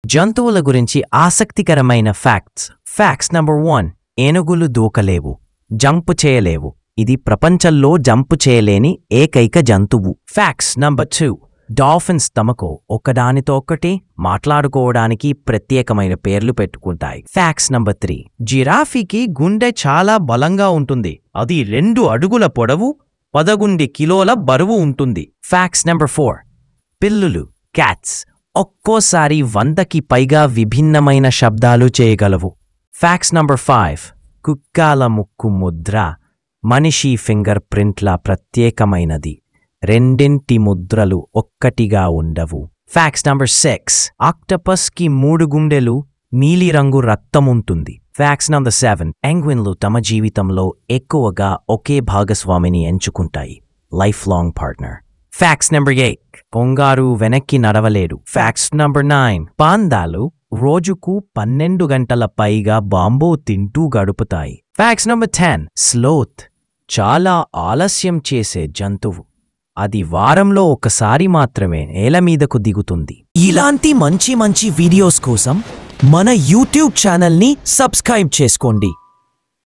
జంతువుల గురించి ఆసక్తికరమైన ఫ్యాక్ట్స్. Facts number 1. ఏనుగులు దూకలేవు, జంప్ చేయలేవు. ఇది ప్రపంచంలో జంప్ చేయలేని ఏకైక జంతువు. Facts number 2. డాల్ఫిన్స్ తమకు ఒకదానితో ఒకటి మాట్లాడుకోవడానికి ప్రత్యేకమైన పేర్లు పెట్టుకుంటాయి. Facts number 3. జిరాఫీకి గుండె చాలా బలంగా ఉంటుంది. అది 2 అడుగుల పొడవు, 11 కిలోల బరువు ఉంటుంది. Facts number 4. పిల్లులు క్యాట్స్ ఒక్కోసారి 100కి పైగా విభిన్నమైన శబ్దాలు చేయగలవు. Facts number 5. కుక్కల ముక్కు ముద్ర మనిషి ఫింగర్ ప్రింట్ల ప్రత్యేకమైనది. రెండింటి ముద్రలు ఒక్కటిగా ఉండవు. Facts number 6. ఆక్టోపస్కి 3 గుండెలు, నీలిరంగు రక్తం ఉంటుంది. Facts number 7. పెంగ్విన్లు తమ జీవితంలో ఎక్కువగా ఒకే భాగస్వామిని ఎంచుకుంటాయి, life long partner. Facts number 8. Kangaroo వెనక్కి నడవలేడు. Facts number 9. పాందాలు రోజుకు 12 గంటల పైగా బాంబూ తింటూ గడుపుతాయి. Facts number 10. స్లోత్ చాలా ఆలస్యం చేసే జంతువు. అది వారంలో ఒకసారి మాత్రమే నేల మీదకు దిగుతుంది. ఇలాంటి మంచి వీడియోస్ కోసం మన యూట్యూబ్ ఛానల్ని సబ్స్క్రైబ్ చేసుకోండి.